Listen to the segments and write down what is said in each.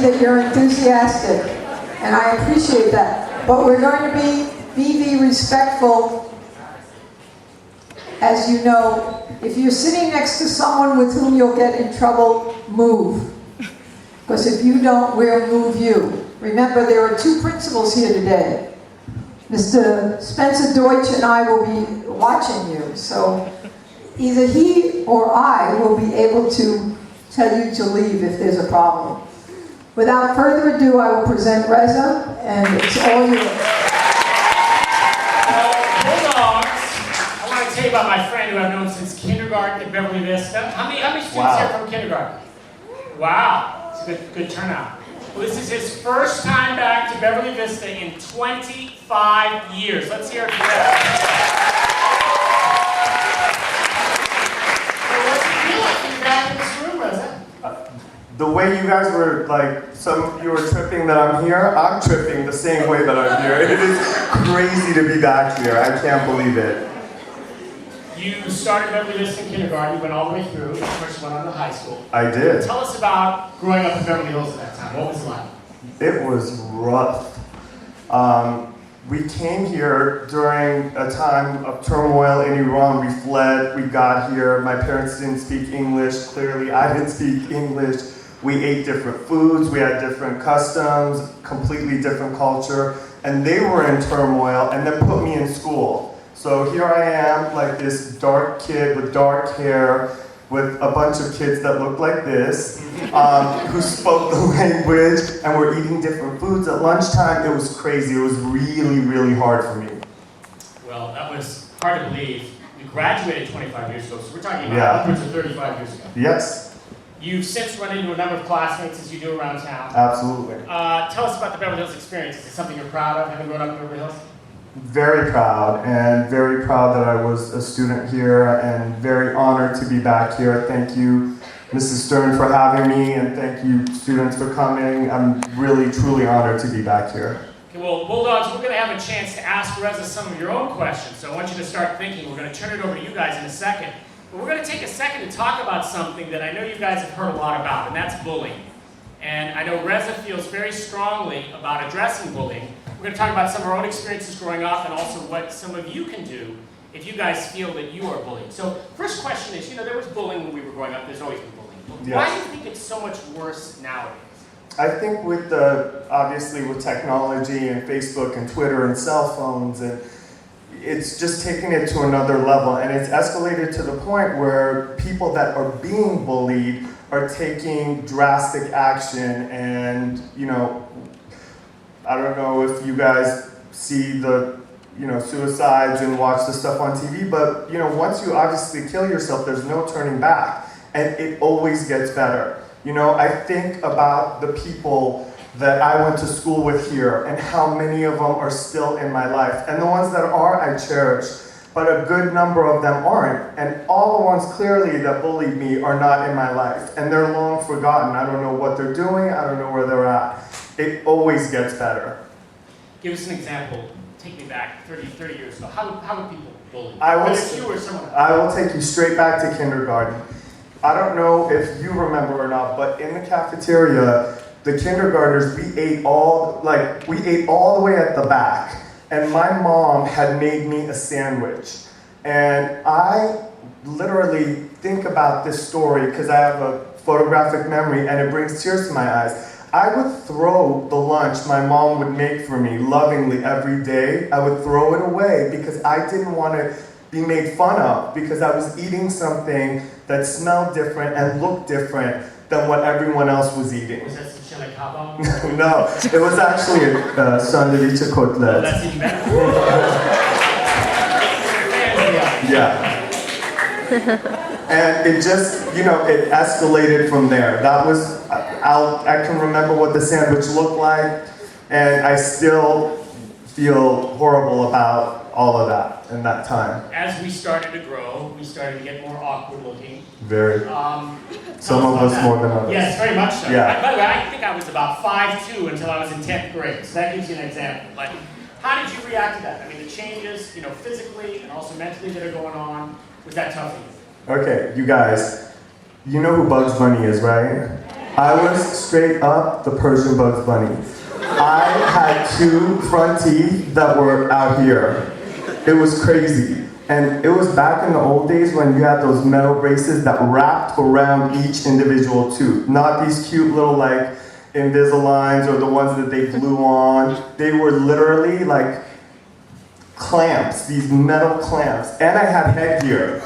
that you're enthusiastic, and I appreciate that. But we're going to be respectful. As you know, if you're sitting next to someone with whom you'll get in trouble, move. Because if you don't, we'll move you. Remember, there are two principals here today. Mr. Spencer Deutsch and I will be watching you, so either he or I will be able to tell you to leave if there's a problem. Without further ado, I will present Reza, and it's all yours. I want to tell you about my friend who I've known since kindergarten at Beverly Vista. How many students here from kindergarten? Wow, it's a good turnout. Well, this is his first time back to Beverly Vista in 25 years. Let's hear it for that. What's it feel like to be back in this room, Reza? The way you guys were, like, some of you were tripping that I'm here, I'm tripping the same way that I'm here. It is crazy to be back here. I can't believe it. You started Beverly Vista in kindergarten, you went all the way through, of course you went on to high school. I did. Tell us about growing up in Beverly Hills at that time. What was it like? It was rough. We came here during a time of turmoil in Iran. We fled, we got here. My parents didn't speak English. Clearly, I didn't speak English. We ate different foods, we had different customs, completely different culture, and they were in turmoil and then put me in school. So here I am, like this dark kid with dark hair, with a bunch of kids that looked like this, who spoke the language and were eating different foods at lunchtime. It was crazy. It was really, really hard for me. Well, that was hard to believe. You graduated 25 years ago, so we're talking about upwards of 35 years ago. Yes. You've since run into a number of classmates as you do around town. Absolutely. Tell us about the Beverly Hills experience. Is it something you're proud of, having grown up in Beverly Hills? Very proud, and very proud that I was a student here, and very honored to be back here. Thank you, Mrs. Stern, for having me, and thank you, students, for coming. I'm really, truly honored to be back here. Okay, well, Bulldogs, we're going to have a chance to ask Reza some of your own questions, so I want you to start thinking. We're going to turn it over to you guys in a second. But we're going to take a second to talk about something that I know you guys have heard a lot about, and that's bullying. And I know Reza feels very strongly about addressing bullying. We're going to talk about some of our own experiences growing up and also what some of you can do if you guys feel that you are bullied. So first question is, there was bullying when we were growing up. There's always been bullying. Yes. Why do you think it's so much worse nowadays? I think with obviously with technology and Facebook and Twitter and cell phones, and it's just taking it to another level, and it's escalated to the point where people that are being bullied are taking drastic action. And I don't know if you guys see the suicides and watch the stuff on TV, but once you obviously kill yourself, there's no turning back, and it always gets better. I think about the people that I went to school with here and how many of them are still in my life. And the ones that are, I cherish, but a good number of them aren't. And all the ones clearly that bullied me are not in my life. And they're long forgotten. I don't know what they're doing. I don't know where they're at. It always gets better. Give us an example. Take me back 30 years ago. How would people bully you? I will take you straight back to kindergarten. I don't know if you remember or not, but in the cafeteria, the kindergartners, we ate all the way at the back, and my mom had made me a sandwich. And I literally think about this story because I have a photographic memory and it brings tears to my eyes. I would throw the lunch my mom would make for me lovingly every day. I would throw it away because I didn't want to be made fun of, because I was eating something that smelled different and looked different than what everyone else was eating. Was that some chili cabo? No, it was actually a sandwich cutlet. Oh, that's even better. Yeah. And it just, it escalated from there. That was, I can remember what the sandwich looked like, and I still feel horrible about all of that in that time. As we started to grow, we started to get more awkward looking. Very. Some of us more than others. Yes, very much so. Yeah. By the way, I think I was about 5'2" until I was in 10th grade, so that gives you an example. Like, how did you react to that? I mean, the changes, physically and also mentally that are going on, was that tough for you? Okay, you guys, you know who Bugs Bunny is, right? I was straight up the Persian Bugs Bunny. I had 2 front teeth that were out here. It was crazy. And it was back in the old days when you had those metal braces that wrapped around each individual tooth. Not these cute little like Invisaligns or the ones that they glue on. They were literally like clamps, these metal clamps. And I had headgear.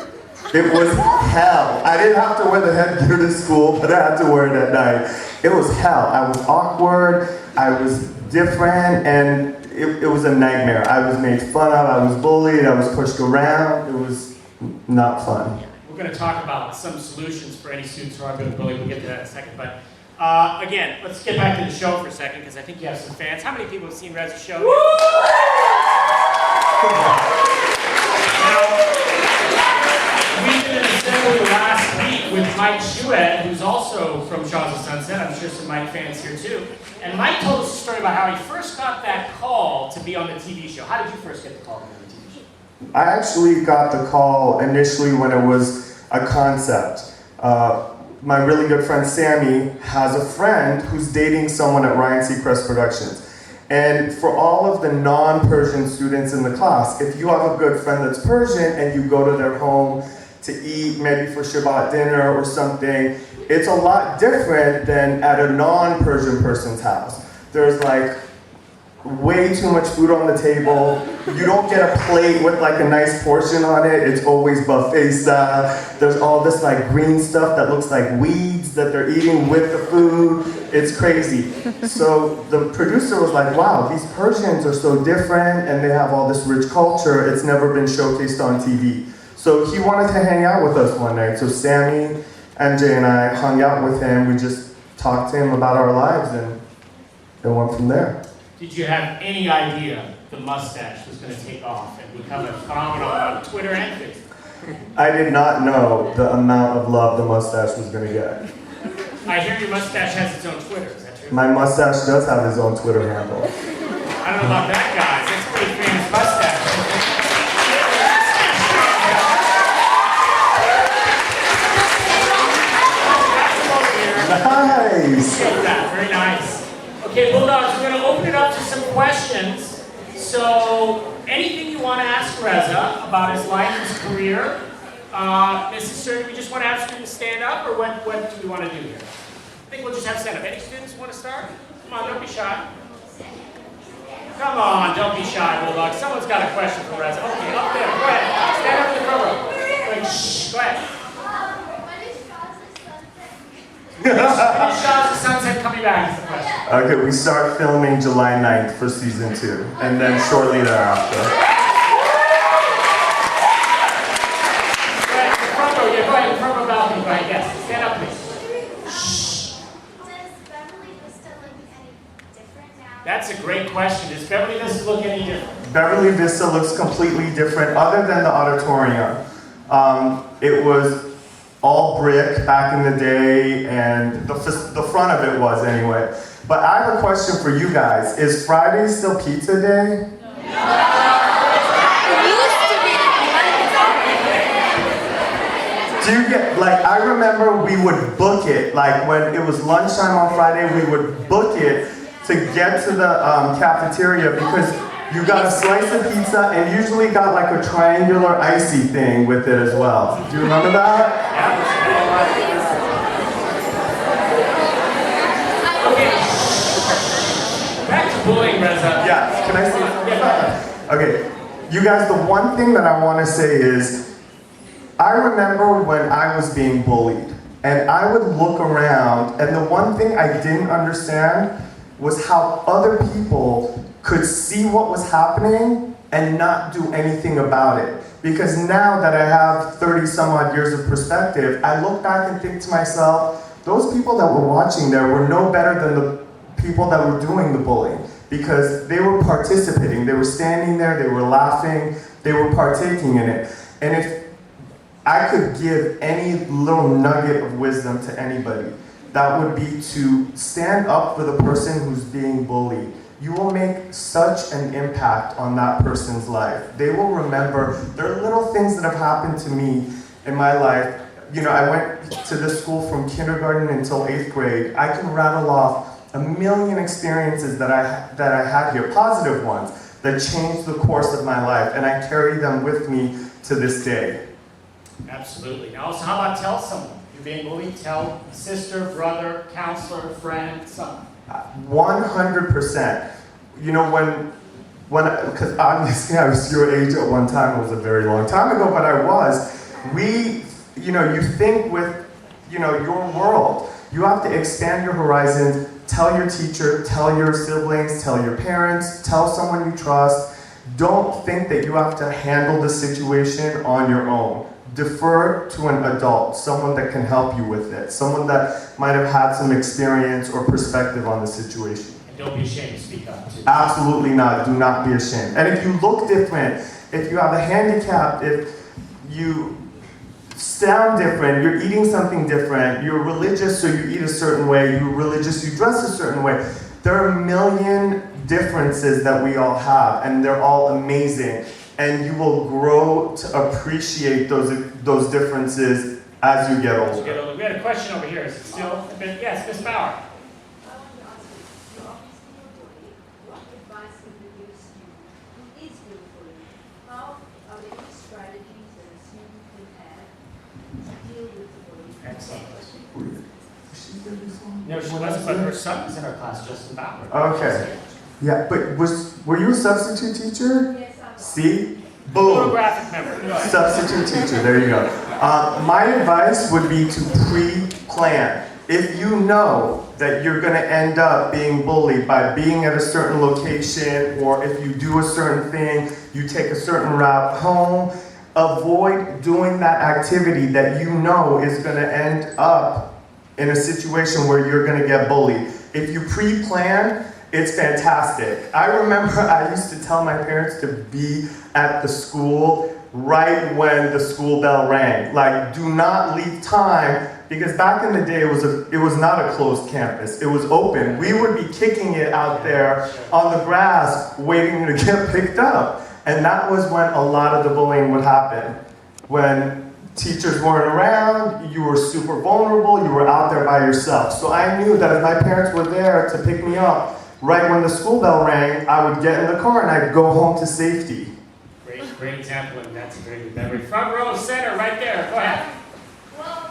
It was hell. I didn't have to wear the headgear to school, but I had to wear it at night. It was hell. I was awkward, I was different, and it was a nightmare. I was made fun of, I was bullied, I was pushed around. It was not fun. We're going to talk about some solutions for any students who are being bullied. We'll get to that in a second. But again, let's get back to the show for a second, because I think you have some fans. How many people have seen Reza's show? Now, we've been in assembly last week with Mike Shuet, who's also from Shahs of Sunset. I'm sure some Mike fans here too. And Mike told us a story about how he first got that call to be on the TV show. How did you first get the call to be on the TV show? I actually got the call initially when it was a concept. My really good friend Sammy has a friend who's dating someone at Ryan Seacrest Productions. And for all of the non-Persian students in the class, if you have a good friend that's Persian and you go to their home to eat, maybe for Shabbat dinner or something, it's a lot different than at a non-Persian person's house. There's like way too much food on the table. You don't get a plate with like a nice portion on it. It's always buffet style. There's all this like green stuff that looks like weeds that they're eating with the food. It's crazy. So the producer was like, wow, these Persians are so different and they have all this rich culture. It's never been showcased on TV. So he wanted to hang out with us one night. So Sammy, MJ, and I hung out with him. We just talked to him about our lives and it went from there. Did you have any idea the mustache was going to take off and become a phenomenon on Twitter and Facebook? I did not know the amount of love the mustache was going to get. I hear your mustache has its own Twitter, is that true? My mustache does have his own Twitter handle. I don't know about that, guys. That's a pretty famous mustache. Nice! Very nice. Okay, Bulldogs, we're going to open it up to some questions. So, anything you want to ask Reza about his life, his career, Mrs. Stern, we just want to have students stand up, or what do we want to do here? I think we'll just have stand up. Any students want to start? Come on, don't be shy. Come on, don't be shy, Bulldogs. Someone's got a question for Reza. Okay, up there, go ahead. Stand up in the front row. Wait, shh, go ahead. When is Shahs of Sunset coming back is the question. Okay, we start filming July 9th for season 2, and then shortly thereafter. Go ahead, in the front row, yeah, go ahead, in the front row balcony, go ahead, yes. Stand up, please. Shh. Does Beverly Vista look any different now? That's a great question. Does Beverly Vista look any different? Beverly Vista looks completely different other than the auditorium. It was all brick back in the day, and the front of it was anyway. But I have a question for you guys. Is Friday still pizza day? Do you get, like, I remember we would book it, like when it was lunchtime on Friday, we would book it to get to the cafeteria because you got a slice of pizza and usually got like a triangular icy thing with it as well. Do you remember that? Okay. Back to bullying, Reza. Yeah, can I say something? Okay, you guys, the one thing that I want to say is, I remember when I was being bullied, and I would look around, and the one thing I didn't understand was how other people could see what was happening and not do anything about it. Because now that I have 30 some odd years of perspective, I look back and think to myself, those people that were watching there were no better than the people that were doing the bullying. Because they were participating, they were standing there, they were laughing, they were partaking in it. And if I could give any little nugget of wisdom to anybody, that would be to stand up for the person who's being bullied. You will make such an impact on that person's life. They will remember, there are little things that have happened to me in my life. You know, to this school from kindergarten until 8th grade, I can rattle off a million experiences that I had here, positive ones, that changed the course of my life, and I carry them with me to this day. Absolutely. Now, also, how about tell someone? You're being bullied, tell a sister, brother, counselor, friend, someone. 100%. You know, because honestly, I was your age at one time. It was a very long time ago, but I was. You think with, your world. You have to expand your horizons. Tell your teacher, tell your siblings, tell your parents, tell someone you trust. Don't think that you have to handle the situation on your own. Defer to an adult, someone that can help you with it, someone that might have had some experience or perspective on the situation. And don't be ashamed to speak up, too. Absolutely not. Do not be ashamed. And if you look different, if you have a handicap, if you sound different, you're eating something different, you're religious so you eat a certain way, you're religious, you dress a certain way. There are a million differences that we all have, and they're all amazing. And you will grow to appreciate those differences as you get older. We had a question over here. Is it still? Yes, Miss Bauer. Excellent. No, she wasn't, but her son was in her class just about. Okay. Yeah, but were you a substitute teacher? Yes, See? Boom. Photographic memory. Go ahead. Substitute teacher, there you go. My advice would be to pre-plan. If you know that you're going to end up being bullied by being at a certain location, or if you do a certain thing, you take a certain route home, avoid doing that activity that you know is going to end up in a situation where you're going to get bullied. If you pre-plan, it's fantastic. I remember I used to tell my parents to be at the school right when the school bell rang. Like, do not leave time, because back in the day it was not a closed campus. It was open. We would be kicking it out there on the grass, waiting to get picked up. And that was when a lot of the bullying would happen. When teachers weren't around, you were super vulnerable, you were out there by yourself. So I knew that if my parents were there to pick me up, right when the school bell rang, I would get in the car and I'd go home to safety. Great example, and that's a very good memory. Front row center, right there. Go ahead. Well,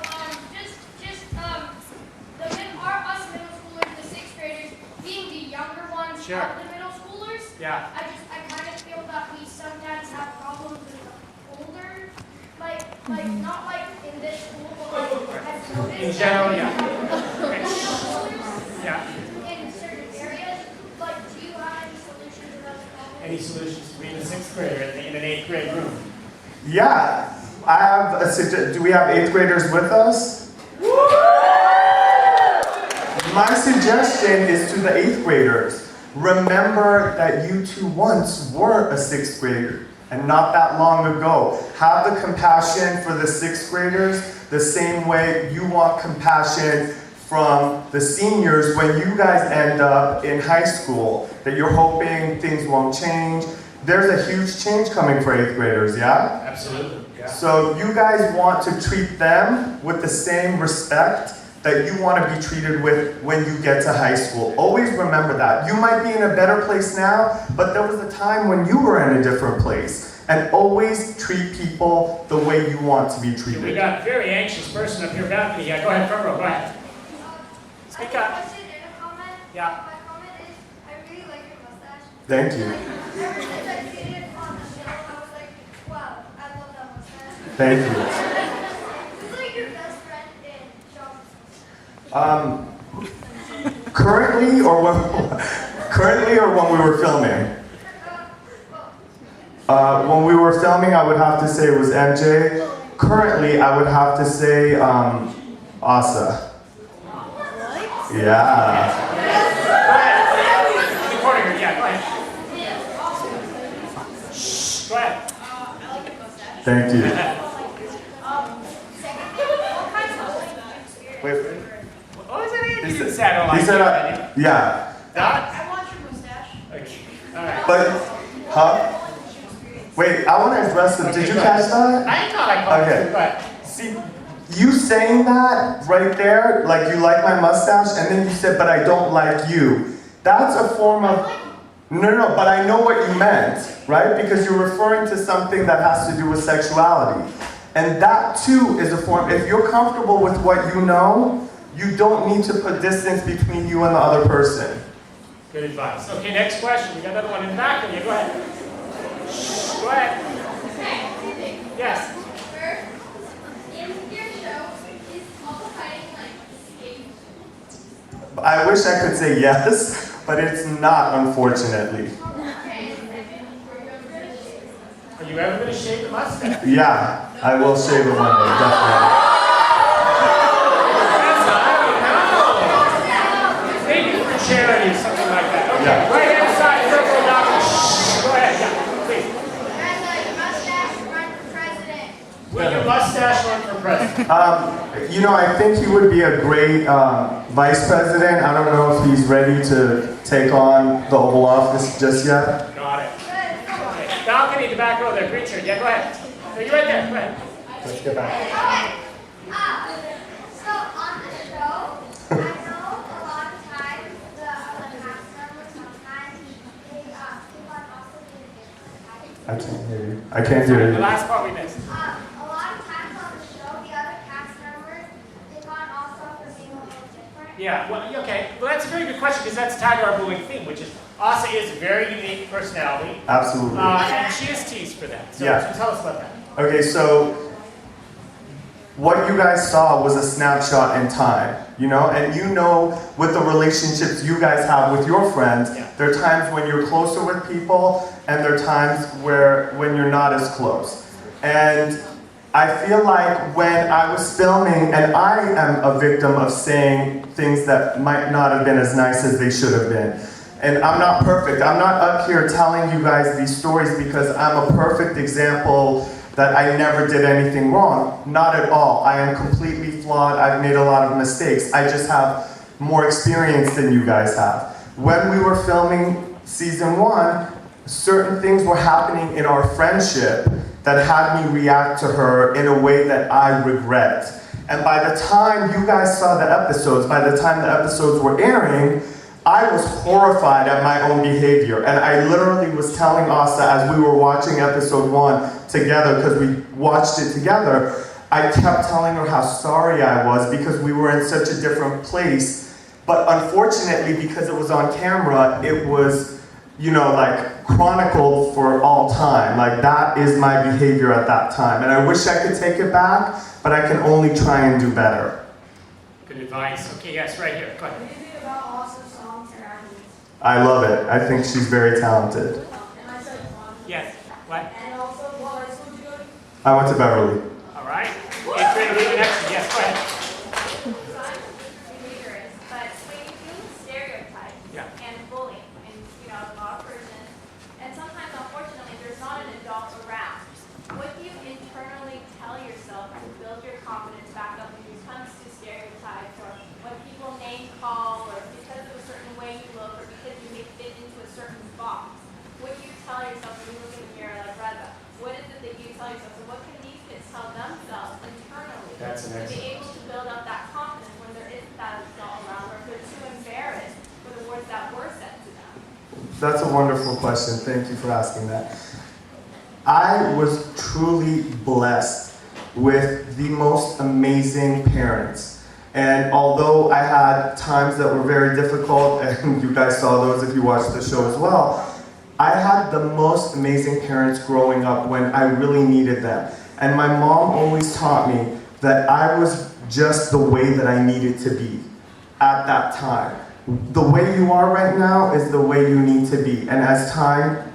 us middle schoolers, the sixth graders, being the younger ones Sure. of the middle schoolers, Yeah. I kind of feel that we sometimes have problems with the older, not like in this school, but I've noticed. In general, yeah. Middle schoolers Yeah. in certain areas, do you have any solutions to those problems? Any solutions to being a sixth grader in an eighth grade room? Yeah, I have a suggestion. Do we have 8th graders with us? My suggestion is to the 8th graders. Remember that you too once were a 6th grader, and not that long ago. Have the compassion for the 6th graders the same way you want compassion from the seniors when you guys end up in high school, that you're hoping things won't change. There's a huge change coming for 8th graders, yeah? Absolutely. Yeah. So you guys want to treat them with the same respect that you want to be treated with when you get to high school. Always remember that. You might be in a better place now, but there was a time when you were in a different place. And always treat people the way you want to be treated. We got a very anxious person up here, Beverly. Yeah, go ahead, front row. Go ahead. Speak up. I have a question and a comment. Yeah. My comment is, I really like your mustache. Thank you. Ever since I seen it on the show, I was like, wow, I love that mustache. Thank you. Who's like your best friend in Shahs of Sunset? Currently or when we were filming? When we were filming, I would have to say it was MJ. Currently, I would have to say Asa. Yeah. Go ahead. Recording her. Yeah, go ahead. Shh. Go ahead. I like your mustache. Thank you. Secondly, what kind of bullying experience? Wait. What was it? He didn't say I don't like He said, you. yeah. Dot? I want your mustache. Okay. All right. But, huh? Wait, I want to address the, did you catch that? I thought I called Okay. you, but see, You saying that right there, like you like my mustache, and then you said, but I don't like you. That's a form of, no, but I know what you meant, right? Because you're referring to something that has to do with sexuality. And that too is a form, if you're comfortable with what you know, you don't need to put distance between you and the other person. Good advice. Okay, next question. We got another one in the back of you. Go ahead. Go ahead. Yes. I wish I could say yes, but it's not, unfortunately. Are you ever going to shave the mustache? Yeah, I will shave it one day, definitely. Maybe for charity or something like that. Okay, Yeah. right hand side, circle down. Go ahead, yeah, please. Will your mustache run for president? You know, I think he would be a great vice president. I don't know if he's ready to take on the Oval Office just yet. Got it. Okay. Balcony in the back row there, green shirt. Yeah, go ahead. No, you're right there. Go ahead. Let's get back. So on the show, I know a lot of times the cast members sometimes they keep on also being different. I can't hear you. I can't hear The you. last part we missed. A lot of times on the show, the other cast members they got also for being a little different. Yeah, well, okay. Well, that's a very good question because that's tied to our bullying theme, which is Asa is a very unique personality. Absolutely. And she is teased for that. So, Yeah. so tell us about that. Okay, so what you guys saw was a snapshot in time, you know? And you know, with the relationships you guys have with your friends, Yeah. there are times when you're closer with people, and there are times when you're not as close. And I feel like when I was filming, and I am a victim of saying things that might not have been as nice as they should have been. And I'm not perfect. I'm not up here telling you guys these stories because I'm a perfect example that I never did anything wrong. Not at all. I am completely flawed. I've made a lot of mistakes. I just have more experience than you guys have. When we were filming season 1, certain things were happening in our friendship that had me react to her in a way that I regret. And by the time you guys saw the episodes, by the time the episodes were airing, I was horrified at my own behavior. And I literally was telling Asa as we were watching episode 1 together, because we watched it together, I kept telling her how sorry I was because we were in such a different place. But unfortunately, because it was on camera, it was, you know, like chronicled for all time. Like that is my behavior at that time. And I wish I could take it back, but I can only try and do better. Good advice. Okay, yes, right here. Go ahead. I love it. I think she's very talented. Yes. What? I went to Beverly. All right. Eighth grade will be the next one. Yes, go ahead. But when you do stereotypes Yeah. and bullying, and you know, a lot of persons, and sometimes unfortunately there's not an adult around, what do you internally tell yourself to build your confidence back up when it comes to stereotypes, or when people name call, or because of a certain way you look, or because you may fit into a certain box? What do you tell yourself when you look in the mirror like Reza? What is it that you tell yourself? So what can these kids tell themselves internally That's an to be excellent. able to build up that confidence when there isn't that adult around, or if they're too embarrassed for the words that were said to them? That's a wonderful question. Thank you for asking that. I was truly blessed with the most amazing parents. And although I had times that were very difficult, and you guys saw those if you watched the show as well, I had the most amazing parents growing up when I really needed them. And my mom always taught me that I was just the way that I needed to be at that time. The way you are right now is the way you need to be. And as time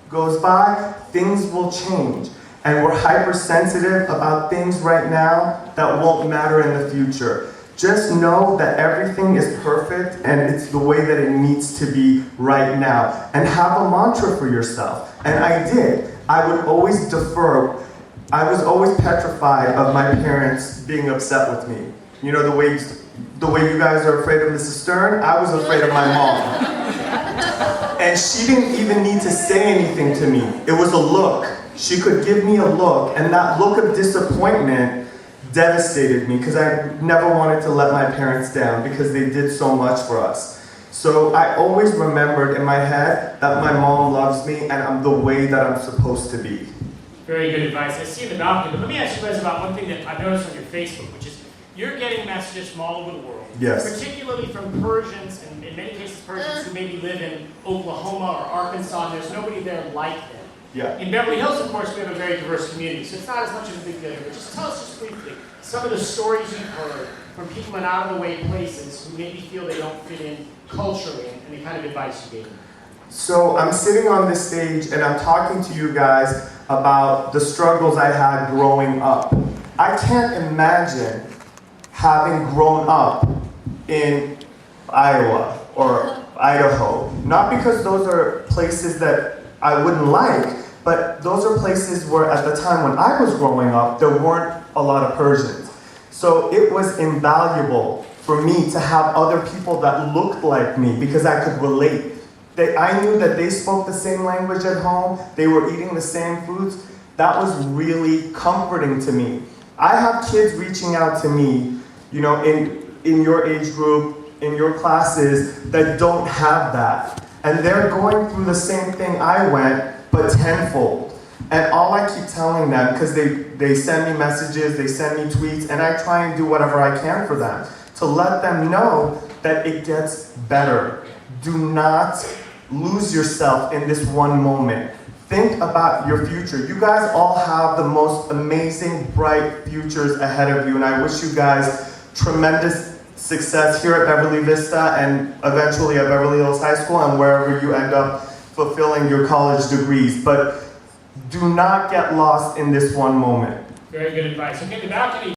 goes by, things will change. And we're hypersensitive about things right now that won't matter in the future. Just know that everything is perfect and it's the way that it needs to be right now. And have a mantra for yourself. And I did. I would always defer. I was always petrified of my parents being upset with me. You know, the way you guys are afraid of Mrs. Stern, I was afraid of my mom. And she didn't even need to say anything to me. It was a look. She could give me a look, and that look of disappointment devastated me because I never wanted to let my parents down because they did so much for us. So I always remembered in my head that my mom loves me and I'm the way that I'm supposed to be. Very good advice. I see in the balcony, but let me ask you guys about one thing that I've noticed on your Facebook, which is you're getting messages from all over the world. Yes. Particularly from Persians, and in many cases Persians who maybe live in Oklahoma or Arkansas, and there's nobody there like them. Yeah. In Beverly Hills, of course, we have a very diverse community, so it's not as much of a big deal. But just tell us just briefly some of the stories you've heard from people in out-of-the-way places who maybe feel they don't fit in culturally, and the kind of advice you gave them. So I'm sitting on this stage and I'm talking to you guys about the struggles I had growing up. I can't imagine having grown up in Iowa or Idaho. Not because those are places that I wouldn't like, but those are places where at the time when I was growing up, there weren't a lot of Persians. So it was invaluable for me to have other people that looked like me because I could relate. I knew that they spoke the same language at home, they were eating the same foods. That was really comforting to me. I have kids reaching out to me, you know, in your age group, in your classes, that don't have that. And they're going through the same thing I went, but tenfold. And all I keep telling them, because they send me messages, they send me tweets, and I try and do whatever I can for them, to let them know that it gets better. Do not lose yourself in this one moment. Think about your future. You guys all have the most amazing, bright futures ahead of you, and I wish you guys tremendous success here at Beverly Vista and eventually at Beverly Hills High School and wherever you end up fulfilling your college degrees. But do not get lost in this one moment. Very good advice. Okay, the balcony.